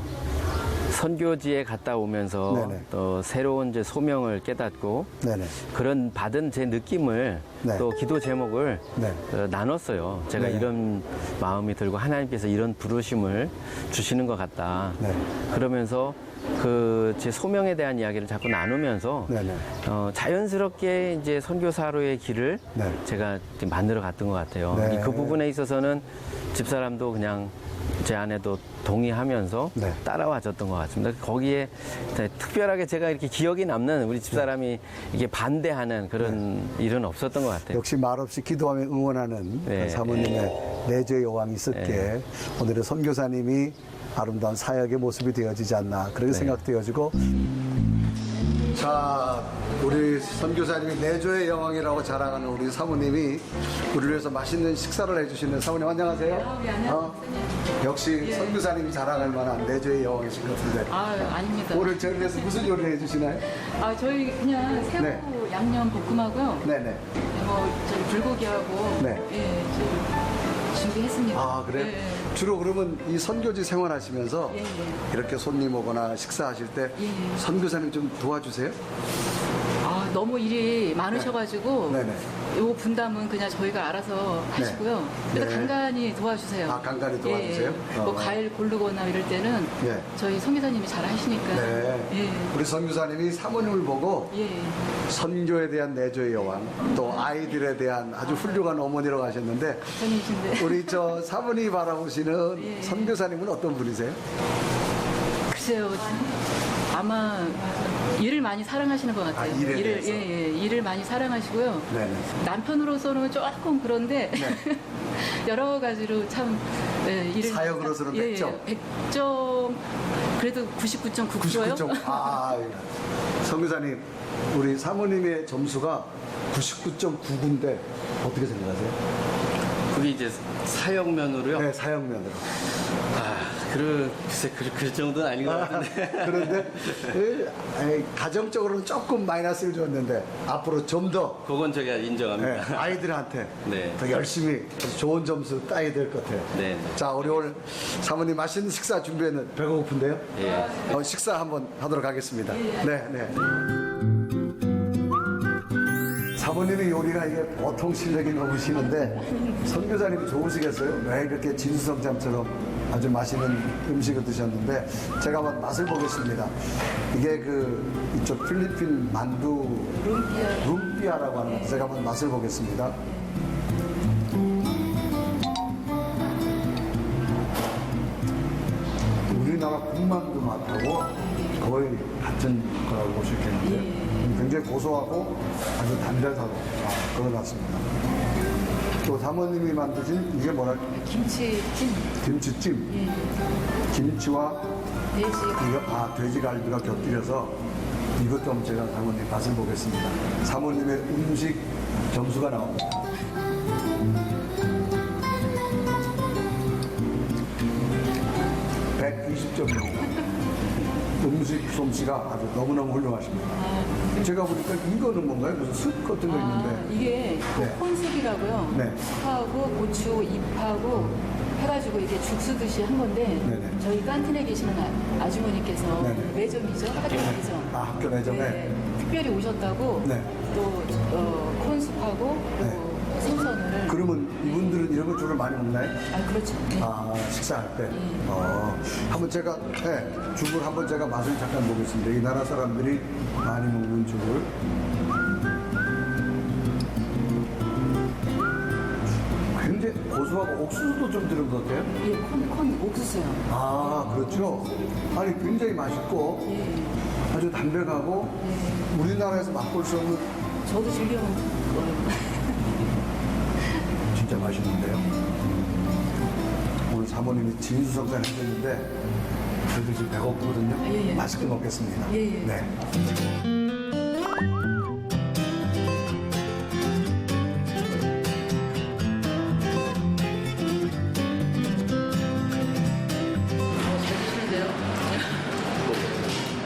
선교지에 갔다 오면서 네네. 또 새로운 이제 소명을 깨닫고 네네. 그런 받은 제 느낌을 네. 또 기도 제목을 네. 나눴어요. 제가 네. 이런 마음이 들고 하나님께서 이런 부르심을 주시는 것 같다. 네. 그러면서 그 제 소명에 대한 이야기를 자꾸 나누면서 네네. 자연스럽게 이제 선교사로의 길을 네. 제가 이렇게 만들어 갔던 것 같아요. 네. 그 부분에 있어서는 집사람도 그냥 제 아내도 동의하면서 네. 따라와 줬던 것 같습니다. 거기에 특별하게 제가 이렇게 기억이 남는 우리 집사람이 이게 반대하는 그런 일은 없었던 것 같아요. 역시 말없이 기도하며 응원하는 네. 그 사모님의 내조의 여왕이 있었기에 네. 오늘의 선교사님이 아름다운 사역의 모습이 되어지지 않나 그렇게 네. 생각되어지고 자 우리 선교사님이 내조의 여왕이라고 자랑하는 우리 사모님이 우리를 위해서 맛있는 식사를 해주시는 사모님 안녕하세요. 역시 선교사님이 자랑할 만한 내조의 여왕이신 것 같은데 아닙니다. 오늘 저를 위해서 무슨 요리를 해주시나요? 저희 그냥 새우 네. 양념 볶음하고요. 네네. 저희 불고기하고 네. 준비했습니다. 아 그래? 예. 주로 그러면 이 선교지 생활하시면서 예, 예. 이렇게 손님 오거나 식사하실 때 예. 선교사님 좀 도와주세요? 너무 일이 많으셔가지고 네네. 요 분담은 그냥 저희가 알아서 하시고요. 그래서 네. 간간히 도와주세요. 아, 간간히 도와주세요? 뭐 과일 고르거나 이럴 때는 예. 저희 선교사님이 잘 하시니까. 네. 예. 우리 선교사님이 사모님을 보고 예. 선교에 대한 내조의 여왕 또 아이들에 대한 아주 훌륭한 어머니라고 하셨는데 선생님이신데. 우리 저 사모님이 바라보시는 예. 선교사님은 어떤 분이세요? 글쎄요. 아마 일을 많이 사랑하시는 것 같아요. 일에 대해서? 일을 많이 사랑하시고요. 네네. 남편으로서는 조금 그런데 여러 가지로 참 일을 사역으로서는 100점? 100점 그래도 99.9%요. 99점. 선교사님 우리 사모님의 점수가 99.99인데 어떻게 생각하세요? 그게 이제 사역면으로요. 네, 사역면으로. 글쎄 그 정도는 아닌 것 같은데. 그런데 가정적으로는 조금 마이너스를 줬는데 앞으로 좀 더 그건 제가 인정합니다. 아이들한테 네. 더 열심히 좋은 점수 따야 될 것 같아요. 네. 자, 우리 오늘 사모님 맛있는 식사 준비했는데 배가 고픈데요? 예. 식사 한번 하도록 하겠습니다. 네, 네. 사모님의 요리가 이게 보통 실력이 넘으시는데 선교사님이 좋으시겠어요? 왜 이렇게 진수성찬처럼 아주 맛있는 음식을 드셨는데 제가 한번 맛을 보겠습니다. 이게 이쪽 필리핀 만두 룸피아라고 하는 것 제가 한번 맛을 보겠습니다. 우리나라 군만두 맛하고 거의 같은 거라고 볼 수 있겠는데 굉장히 고소하고 아주 담백하고 그런 것 같습니다. 또 사모님이 만드신 이게 뭐랄까? 김치찜, 김치찜. 김치와 돼지갈비가 곁들여서 이것 좀 제가 사모님 맛을 보겠습니다. 사모님의 음식 점수가 나옵니다. 음식 솜씨가 아주 너무너무 훌륭하십니다. 제가 보니까 이거는 뭔가요? 무슨 숯 같은 거 있는데. 이게 네. 콘sup이라고요. 네. sup하고 고추, 잎하고 해가지고 이게 죽 쓰듯이 한 건데 네네. 저희 깐틴에 계시는 아주머니께서 네네. 매점이죠. 학교 매점. 학교 매점에. 네, 특별히 오셨다고 네. 또 콘sup하고 네. 생선을 그러면 이분들은 이런 걸 주로 많이 먹나요? 그렇죠. 네. 식사할 때. 한번 제가, 죽을 한번 제가 맛을 잠깐 보겠습니다. 이 나라 사람들이 많이 먹는 죽을. 굉장히 고소하고 옥수수도 좀 들은 것 같아요. 예, 콘 옥수수요. 그렇죠. 아니, 굉장히 맛있고 예. 아주 담백하고 우리나라에서 맛볼 수 없는 저도 즐겨 먹어요. 진짜 맛있는데요. 오늘 사모님이 진수성찬 해줬는데 저희도 지금 배고프거든요. 예, 예. 맛있게 먹겠습니다. 예, 예. 네.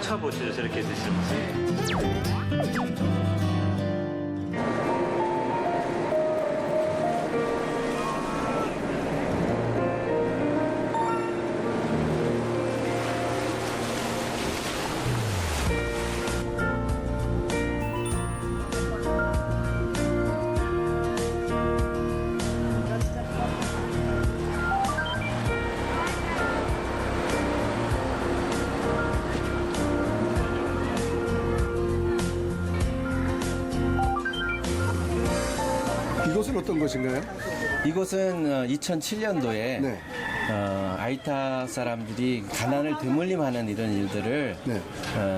차 보시죠. 저렇게 드시면. 이곳은 어떤 곳인가요? 이곳은 2007년도에 네. 아이타 사람들이 가난을 드물림하는 이런 일들을 네.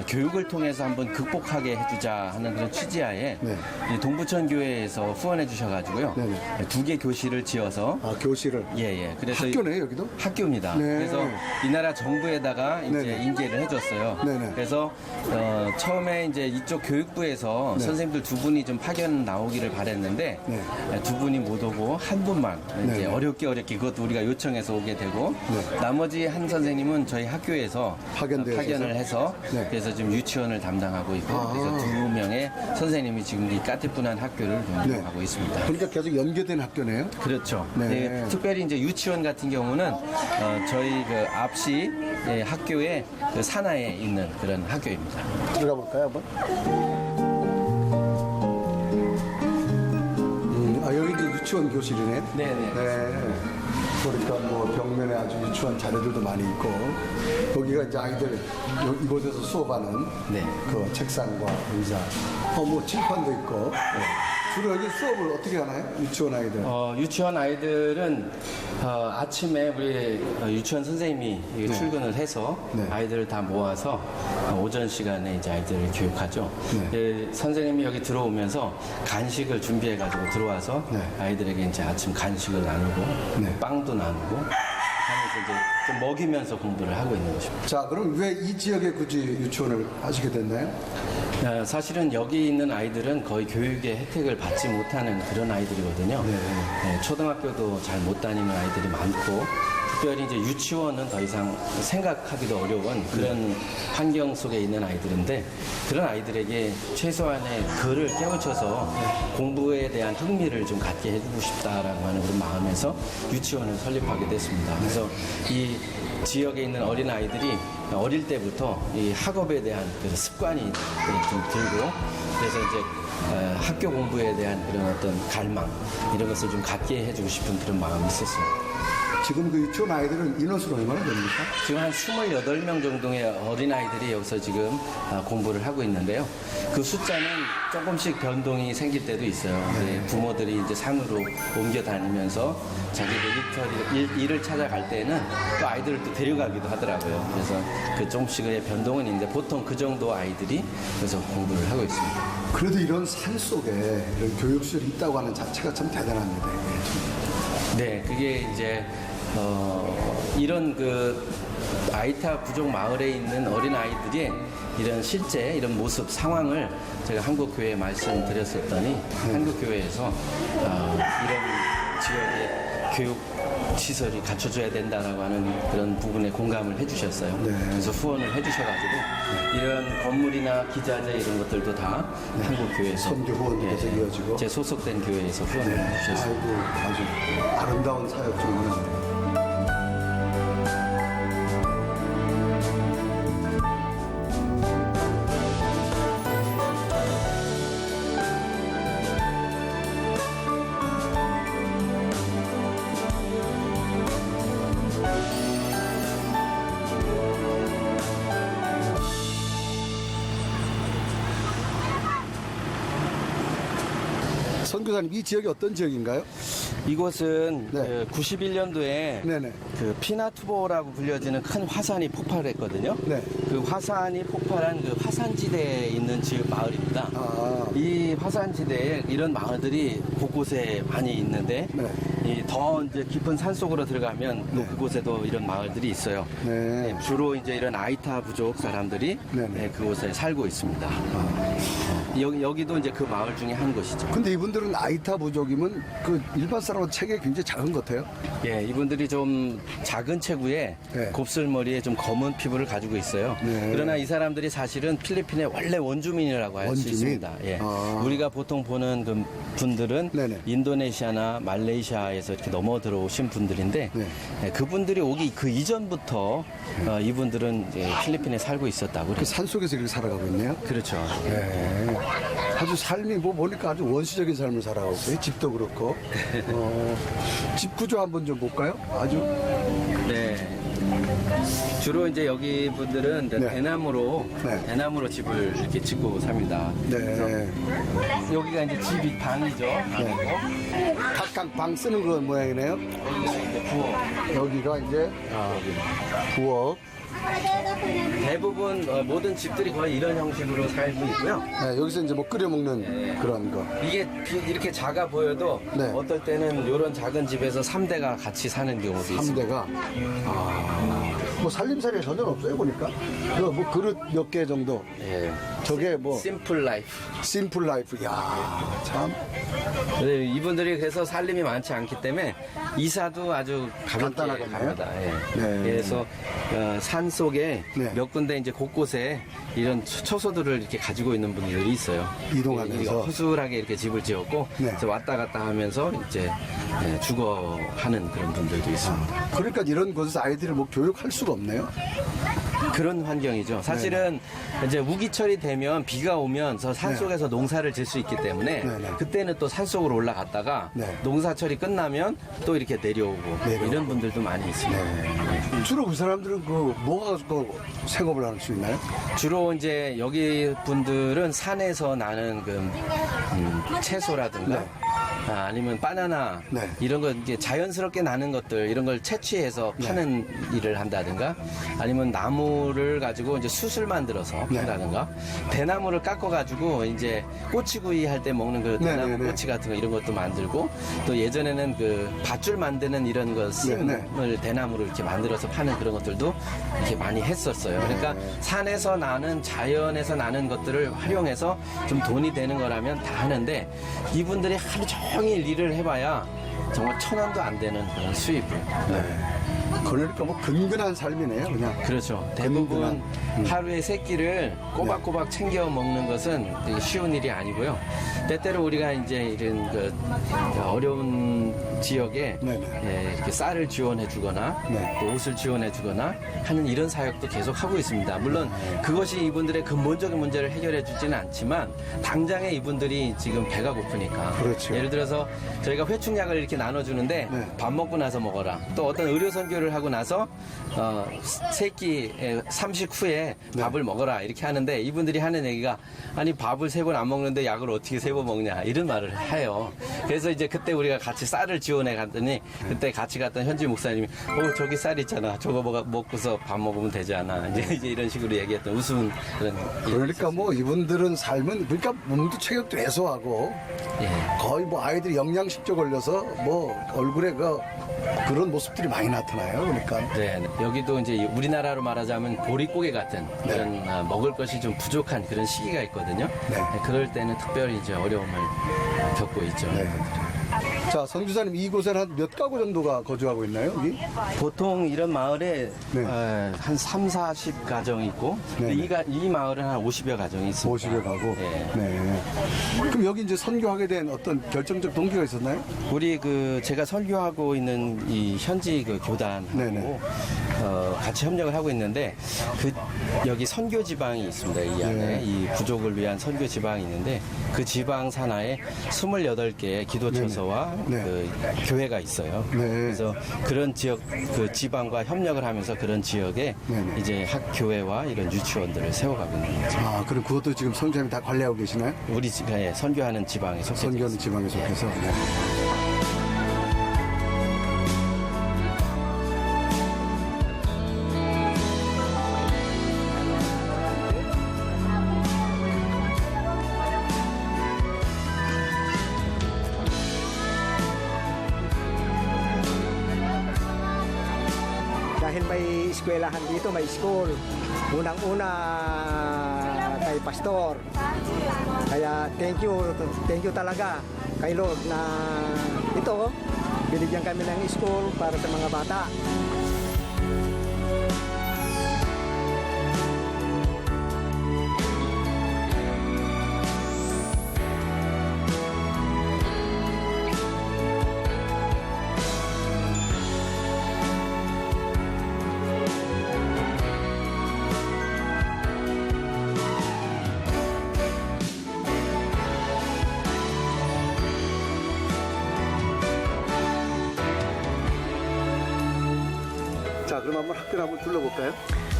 교육을 통해서 한번 극복하게 해주자 하는 그런 취지하에 네. 이 동부천 교회에서 후원해 주셔가지고요. 네네. 2개 교실을 지어서 아, 교실을. 예예. 그래서 학교네요, 여기도? 학교입니다. 네. 그래서 이 나라 정부에다가 이제 네네. 인계를 해줬어요. 네네. 그래서 처음에 이제 이쪽 교육부에서 네. 선생님들 2분이 좀 파견 나오기를 바랬는데 네. 2분이 못 오고 한 분만 이제 네네. 어렵게 그것도 우리가 요청해서 오게 되고 네. 나머지 한 선생님은 저희 학교에서 파견되어서? 파견을 해서 네. 그래서 지금 유치원을 담당하고 있고 아. 그래서 2명의 선생님이 지금 이 까티분한 학교를 운영하고 있습니다. 그러니까 계속 연계된 학교네요. 그렇죠. 네. 네, 특별히 이제 유치원 같은 경우는 저희 그 앞시 학교의 그 산하에 있는 그런 학교입니다. 들어가 볼까요, 한번? 여기 이제 유치원 교실이네. 네네. 네. 그러니까 뭐 벽면에 아주 유치원 자료들도 많이 있고 여기가 이제 아이들 이곳에서 수업하는 네. 그 책상과 의자, 뭐 칠판도 있고. 주로 여기 수업을 어떻게 하나요? 유치원 아이들. 유치원 아이들은 아침에 우리 유치원 선생님이 출근을 해서 네. 아이들을 다 모아서 오전 시간에 이제 아이들을 교육하죠. 네. 선생님이 여기 들어오면서 간식을 준비해가지고 들어와서 네. 아이들에게 이제 아침 간식을 나누고 네. 빵도 나누고 하면서 이제 좀 먹이면서 공부를 하고 있는 것입니다. 자, 그럼 왜 이 지역에 굳이 유치원을 하시게 됐나요? 사실은 여기 있는 아이들은 거의 교육의 혜택을 받지 못하는 그런 아이들이거든요. 네, 초등학교도 잘 못 다니는 아이들이 많고 특별히 이제 유치원은 더 이상 생각하기도 어려운 그런 환경 속에 있는 아이들인데 그런 아이들에게 최소한의 글을 깨우쳐서 공부에 대한 흥미를 좀 갖게 해주고 싶다라고 하는 그런 마음에서 유치원을 설립하게 됐습니다. 그래서 이 지역에 있는 어린 아이들이 어릴 때부터 이 학업에 대한 그 습관이 좀 들고 그래서 이제 학교 공부에 대한 그런 어떤 갈망 이런 것을 좀 갖게 해주고 싶은 그런 마음이 있었습니다. 지금 그 유치원 아이들은 인원수는 얼마나 됩니까? 지금 한 28명 정도의 어린아이들이 여기서 지금 공부를 하고 있는데요. 그 숫자는 조금씩 변동이 생길 때도 있어요. 이제 부모들이 이제 산으로 옮겨 다니면서 자기들 일을 찾아갈 때는 또 아이들을 또 데려가기도 하더라고요. 그래서 그 조금씩의 변동은 있는데 보통 그 정도 아이들이 여기서 공부를 하고 있습니다. 그래도 이런 산 속에 이런 교육시설이 있다고 하는 자체가 참 대단합니다. 네, 그게 이제 이런 그 아이타 부족 마을에 있는 어린 아이들이 이런 실제 이런 모습 상황을 제가 한국 교회에 말씀드렸었더니 한국 교회에서 이런 지역의 교육 시설이 갖춰줘야 된다라고 하는 그런 부분에 공감을 해주셨어요. 네. 그래서 후원을 해주셔가지고 이런 건물이나 기자재 이런 것들도 다 한국 교회에서 선교 후원에서 이어지고. 제 소속된 교회에서 후원을 해주셨어요. 아이고, 아주 아름다운 사역 중 하나입니다. 선교사님, 이 지역이 어떤 지역인가요? 이곳은 네. 91년도에 네네. 그 피나투보라고 불려지는 큰 화산이 폭발했거든요. 네. 그 화산이 폭발한 그 화산지대에 있는 지역 마을입니다. 아, 이 화산지대에 이런 마을들이 곳곳에 많이 있는데 네. 이 더 이제 깊은 산 속으로 들어가면 또 네. 그곳에도 이런 마을들이 있어요. 네. 주로 이제 이런 아이타 부족 사람들이 네, 네. 그곳에 살고 있습니다. 여기도 이제 그 마을 중에 한 곳이죠. 근데 이분들은 아이타 부족이면 그 일반 사람은 체격이 굉장히 작은 것 같아요. 예, 이분들이 좀 작은 체구에 네. 곱슬머리에 좀 검은 피부를 가지고 있어요. 네. 그러나 이 사람들이 사실은 필리핀의 원래 원주민이라고 할 수 원주민? 있습니다. 예. 아. 우리가 보통 보는 그 분들은 네네. 인도네시아나 말레이시아에서 이렇게 넘어 들어오신 분들인데 네. 예, 그분들이 오기 그 이전부터 이분들은 이제 필리핀에 살고 있었다고 그 그래요. 산 속에서 이렇게 살아가고 있네요. 그렇죠. 네. 아주 삶이 뭐 보니까 아주 원시적인 삶을 살아가고 있어요. 집도 그렇고. 집 구조 한번 좀 볼까요? 아주. 네. 주로 이제 여기 분들은 이제 네. 대나무로 네. 대나무로 집을 이렇게 짓고 삽니다. 네. 여기가 이제 집이 방이죠. 방이고 각각 방 쓰는 그 모양이네요. 여기가 이제 부엌. 여기가 이제 부엌. 대부분 모든 집들이 거의 이런 형식으로 살고 있고요. 네, 여기서 이제 뭐 끓여 먹는 그런 거. 이게 이렇게 작아 보여도 네. 어떨 때는 이런 작은 집에서 3대가 같이 사는 경우도 있습니다. 3대가. 뭐 살림살이가 전혀 없어요, 보니까. 그 뭐 그릇 몇 개 정도. 예. 저게 뭐 심플 라이프. 심플 라이프. 야, 참. 네, 이분들이 그래서 살림이 많지 않기 때문에 이사도 아주 가볍게 간단하겠네요. 갑니다. 예. 네. 그래서 산 속에 네. 몇 군데 이제 곳곳에 이런 처소들을 이렇게 가지고 있는 분들이 있어요. 이동하면서. 예, 허술하게 이렇게 집을 지었고 네. 그래서 왔다 갔다 하면서 이제 주거하는 그런 분들도 있습니다. 그러니까 이런 곳에서 아이들을 뭐 교육할 수가 없네요. 그런 환경이죠. 사실은 이제 우기철이 되면 비가 오면 저 산속에서 농사를 질 수 있기 때문에 네, 네. 그때는 또 산속으로 올라갔다가 네. 농사철이 끝나면 또 이렇게 내려오고 이런 분들도 많이 있습니다. 주로 그 사람들은 그 뭐가 그 생업을 할 수 있나요? 주로 이제 여기 분들은 산에서 나는 그 채소라든가 네. 아니면 바나나 네. 이런 거 이제 자연스럽게 나는 것들 이런 걸 채취해서 파는 일을 한다든가 아니면 나무를 가지고 이제 숯을 만들어서 네. 판다든가 대나무를 깎아 가지고 이제 꼬치구이 할 때 먹는 그 네, 대나무 네, 네. 꼬치 같은 거 이런 것도 만들고 또 예전에는 그 밧줄 만드는 이런 거 심을 네, 대나무로 이렇게 만들어서 파는 그런 것들도 이렇게 많이 했었어요. 그러니까 산에서 나는 자연에서 나는 것들을 활용해서 좀 돈이 되는 거라면 다 하는데 이분들이 하루 종일 일을 해봐야 정말 1,000원도 안 되는 그런 수입을. 그러니까 뭐 근근한 삶이네요, 그냥. 그렇죠. 대부분 하루에 3끼를 꼬박꼬박 챙겨 먹는 것은 되게 쉬운 일이 아니고요. 때때로 우리가 이제 이런 그 어려운 지역에 네네. 이렇게 쌀을 지원해 주거나 네. 또 옷을 지원해 주거나 하는 이런 사역도 계속 하고 있습니다. 물론 그것이 이분들의 근본적인 문제를 해결해 주지는 않지만 당장에 이분들이 지금 배가 고프니까 그렇죠. 예를 들어서 저희가 회충약을 이렇게 나눠주는데 네. 밥 먹고 나서 먹어라. 또 어떤 의료 선교를 하고 나서 세끼 삼식 후에 네. 밥을 먹어라 이렇게 하는데 이분들이 하는 얘기가 아니 밥을 3번 안 먹는데 약을 어떻게 3번 먹냐 이런 말을 해요. 그래서 이제 그때 우리가 같이 쌀을 지원해 갔더니 그때 같이 갔던 현지 목사님이 저기 쌀 있잖아 저거 먹고서 밥 먹으면 되지 않아 이제 이런 식으로 얘기했던 우스운 그런 그러니까 뭐 이분들은 삶은 그러니까 몸도 체격도 해소하고 예. 거의 뭐 아이들이 영양식조 걸려서 뭐 얼굴에 그런 모습들이 많이 나타나요. 그러니까 네, 여기도 이제 우리나라로 말하자면 보릿고개 같은 그런 먹을 것이 좀 부족한 그런 시기가 있거든요. 네. 그럴 때는 특별히 이제 어려움을 겪고 있죠. 네. 자, 선교사님 이곳에는 한 몇 가구 정도가 거주하고 있나요? 여기? 보통 이런 마을에 네. 한 3, 40 가정이 있고 네, 이 마을은 한 50여 가정이 있습니다. 50여 가구. 네. 네. 그럼 여기 이제 선교하게 된 어떤 결정적 동기가 있었나요? 우리 제가 설교하고 있는 이 현지 교단하고 네네. 같이 협력을 하고 있는데 여기 선교 지방이 있습니다. 이 안에 네. 이 부족을 위한 선교 지방이 있는데 그 지방 산하에 28개의 기도처소와 네. 그 교회가 있어요. 네. 그래서 그런 지역 그 지방과 협력을 하면서 그런 지역에 네네. 이제 학교회와 이런 유치원들을 세워가고 있는 거죠. 아, 그럼 그것도 지금 선생님이 다 관리하고 계시나요? 우리 지방에 선교하는 지방에 속해 선교하는 지방에 속해서. 네. Dahil may eskwelahan dito, may school. Unang-una kay Pastor. Kaya thank you talaga kay Lord na ito, binigyan kami ng school para sa mga bata. 자, 그럼 한번 학교를 한번 둘러볼까요?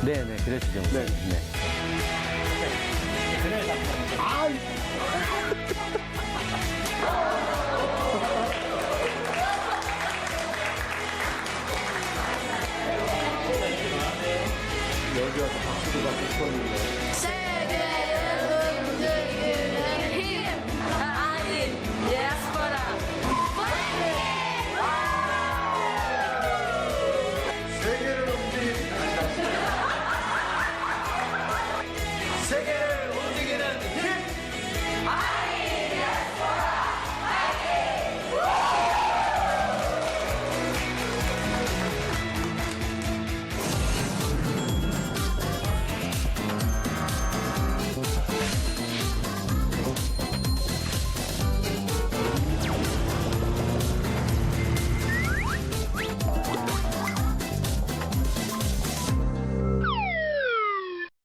네, 네, 그러시죠. 네. 네.